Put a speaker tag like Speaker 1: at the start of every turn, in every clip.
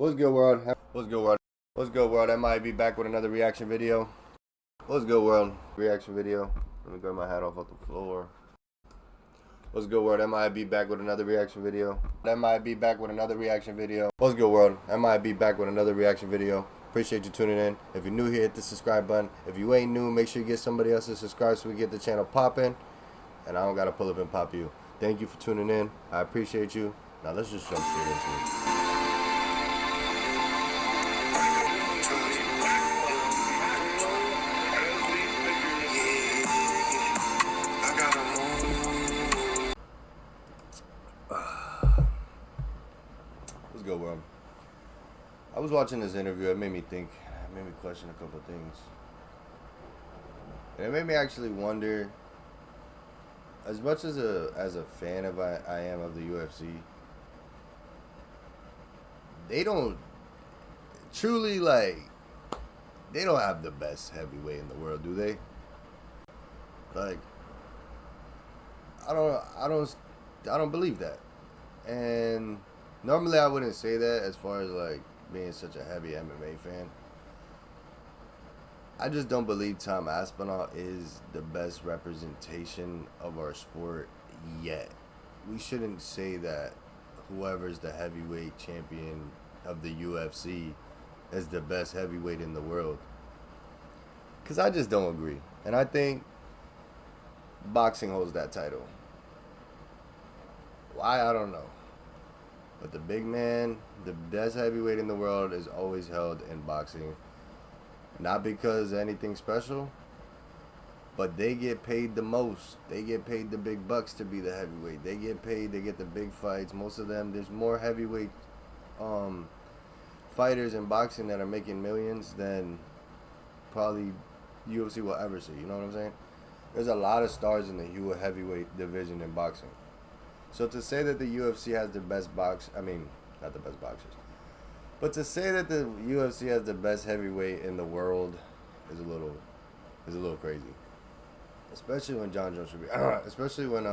Speaker 1: What's good, world? What's good, world? What's good, world? MIAB back with another reaction video. What's good, world? Reaction video. Let me grab my hat off the floor. What's good, world? MIAB back with another reaction video. MIAB back with another reaction video. What's good, world? MIAB back with another reaction video. Appreciate you tuning in. If you're new here, hit the subscribe button. If you ain't new, make sure you get somebody else to subscribe so we get the channel popping. And I don't gotta pull up and pop you. Thank you for tuning in. I appreciate you. Now let's just jump straight into it. Let's go, world. I was watching this interview. It made me think. It made me question a couple of things. And it made me actually wonder, as much as a fan of I am of the UFC, they don't truly they don't have the best heavyweight in the world, do they? Like, I don't believe that. And normally I wouldn't say that as far as like being such a heavy MMA fan. I just don't believe Tom Aspinall is the best representation of our sport yet. We shouldn't say that whoever's the heavyweight champion of the UFC is the best heavyweight in the world, because I just don't agree. And I think boxing holds that title. Why, I don't know. But the big man, the best heavyweight in the world, is always held in boxing. Not because anything special, but they get paid the most. They get paid the big bucks to be the heavyweight. They get paid, they get the big fights. Most of them, there's more heavyweight fighters in boxing that are making millions than probably UFC will ever see. You know what I'm saying? There's a lot of stars in the heavyweight division in boxing. So to say that the UFC has the best not the best boxers, but to say that the UFC has the best heavyweight in the world is a little crazy. Especially when John Jones should be, especially when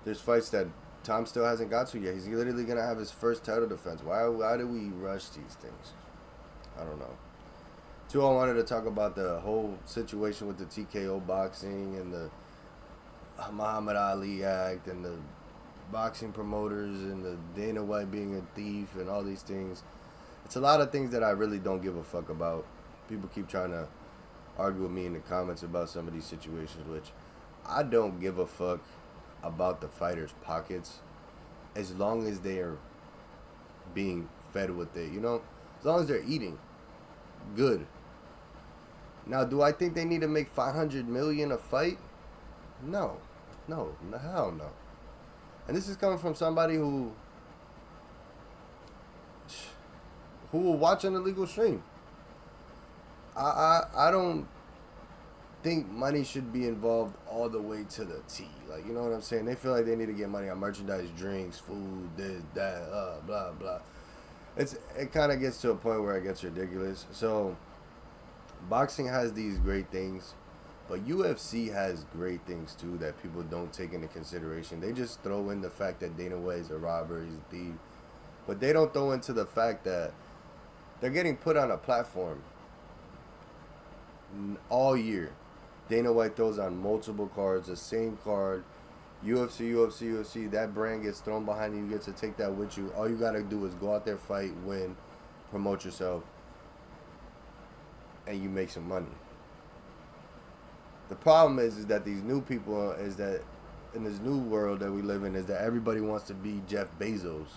Speaker 1: there's fights that Tom still hasn't got to yet. He's literally gonna have his first title defense. Why do we rush these things? I don't know. Two, I wanted to talk about the whole situation with the TKO boxing and the Muhammad Ali Act and the boxing promoters and the Dana White being a thief and all these things. It's a lot of things that I really don't give a fuck about. People keep trying to argue with me in the comments about some of these situations, which I don't give a fuck about the fighters' pockets as long as they are being fed with it, as long as they're eating good. Now, do I think they need to make $500 million a fight? No, hell no. And this is coming from somebody who will watch an illegal stream. I don't think money should be involved all the way to the T. Like, you know what I'm saying? They feel like they need to get money on merchandise, drinks, food, this, that, blah, blah. It kind of gets to a point where it gets ridiculous. So, boxing has these great things, but UFC has great things too that people don't take into consideration. They just throw in the fact that Dana White is a robber, he's a thief, but they don't throw into the fact that they're getting put on a platform all year. Dana White throws on multiple cards, the same card, UFC. That brand gets thrown behind you. You get to take that with you. All you gotta do is go out there, fight, win, promote yourself, and you make some money. The problem is that these new people, is that in this new world that we live in, is that everybody wants to be Jeff Bezos.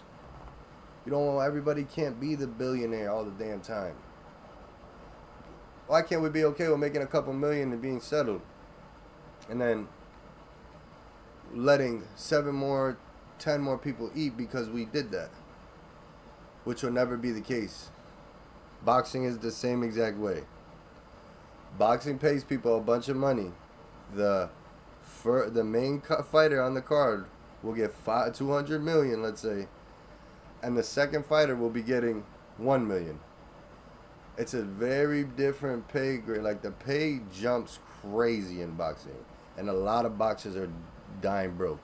Speaker 1: Everybody can't be the billionaire all the damn time. Why can't we be okay with making a couple million and being settled, and then letting 7 more, 10 more people eat because we did that? Which will never be the case. Boxing is the same exact way. Boxing pays people a bunch of money. The main fighter on the card will get $200 million, let's say, and the second fighter will be getting $1 million. It's a very different pay grade. Like, the pay jumps crazy in boxing, and a lot of boxers are dying broke.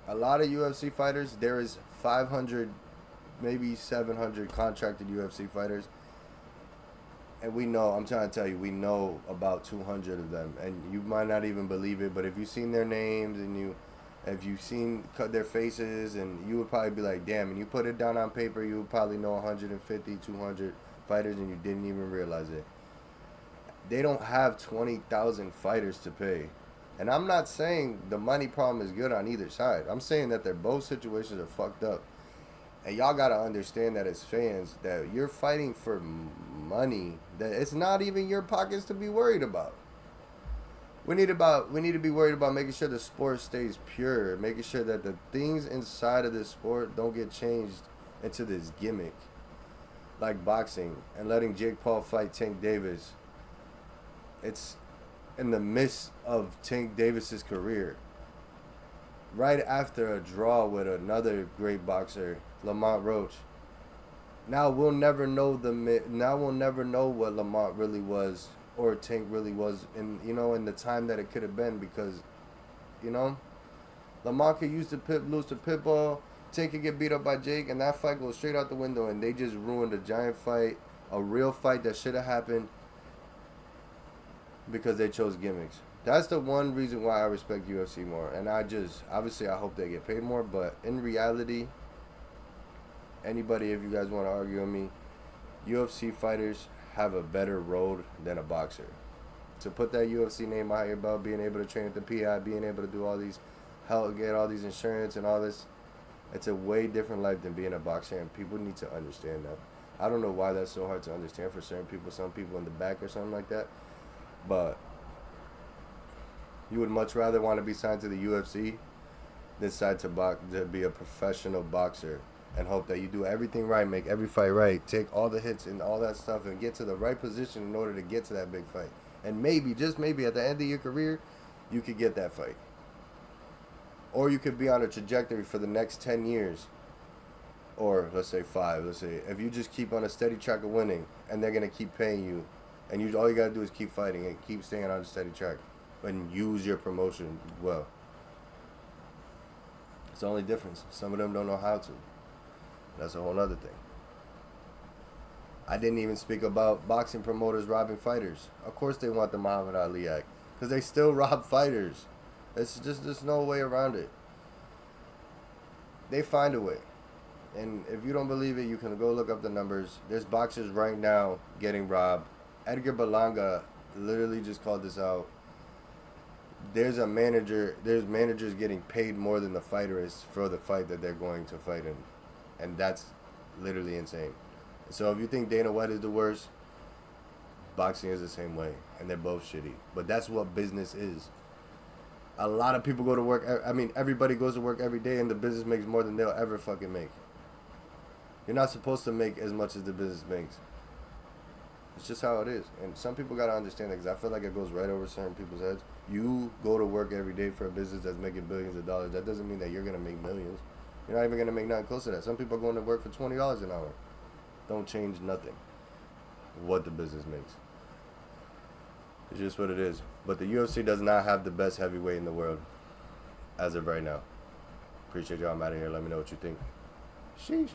Speaker 1: A lot of UFC fighters, there is 500 maybe 700 contracted UFC fighters. And we know, I'm trying to tell you, we know about 200 of them. And you might not even believe it, but if you've seen their names and if you've seen their faces, and you would probably be like, damn, and you put it down on paper, you would probably know 150, 200 fighters, and you didn't even realize it. They don't have 20,000 fighters to pay. And I'm not saying the money problem is good on either side. I'm saying that both situations are fucked up. And y'all gotta understand that as fans, that you're fighting for money that it's not even your pockets to be worried about. We need to be worried about making sure the sport stays pure, making sure that the things inside of this sport don't get changed into this gimmick, like boxing and letting Jake Paul fight Tank Davis. It's in the midst of Tank Davis's career, right after a draw with another great boxer, Lamont Roach. Now we'll never know what Lamont really was or Tank really was in the time that it could have been, because Lamont could lose to Pitbull, Tank could get beat up by Jake, and that fight goes straight out the window, and they just ruined a giant fight, a real fight that should have happened, because they chose gimmicks. That's the one reason why I respect UFC more. And obviously I hope they get paid more, but in reality, anybody, if you guys want to argue with me, UFC fighters have a better road than a boxer. To put that UFC name out here about being able to train at the PI, being able to do all these, get all these insurance and all this, it's a way different life than being a boxer, and people need to understand that. I don't know why that's so hard to understand for certain people, some people in the back or something like that, but you would much rather want to be signed to the UFC than signed to be a professional boxer and hope that you do everything right, make every fight right, take all the hits and all that stuff, and get to the right position in order to get to that big fight. And maybe, just maybe, at the end of your career, you could get that fight. Or you could be on a trajectory for the next 10 years. Or let's say 5. Let's say if you just keep on a steady track of winning, and they're going to keep paying you, and all you got to do is keep fighting and keep staying on a steady track and use your promotion well. It's the only difference. Some of them don't know how to. That's a whole other thing. I didn't even speak about boxing promoters robbing fighters. Of course they want the Muhammad Ali Act, because they still rob fighters. There's no way around it. They find a way. And if you don't believe it, you can go look up the numbers. There's boxers right now getting robbed. Edgar Berlanga literally just called this out. There's managers getting paid more than the fighter is for the fight that they're going to fight in. And that's literally insane. So if you think Dana White is the worst, boxing is the same way. And they're both shitty. But that's what business is. A lot of people go to work. Everybody goes to work every day, and the business makes more than they'll ever fucking make. You're not supposed to make as much as the business makes. It's just how it is. And some people got to understand that, because I feel like it goes right over certain people's heads. You go to work every day for a business that's making billions of dollars. That doesn't mean that you're going to make millions. You're not even going to make nothing close to that. Some people are going to work for $20 an hour. Don't change nothing. What the business makes. It's just what it is. But the UFC does not have the best heavyweight in the world as of right now. Appreciate y'all. I'm out of here. Let me know what you think. Sheesh.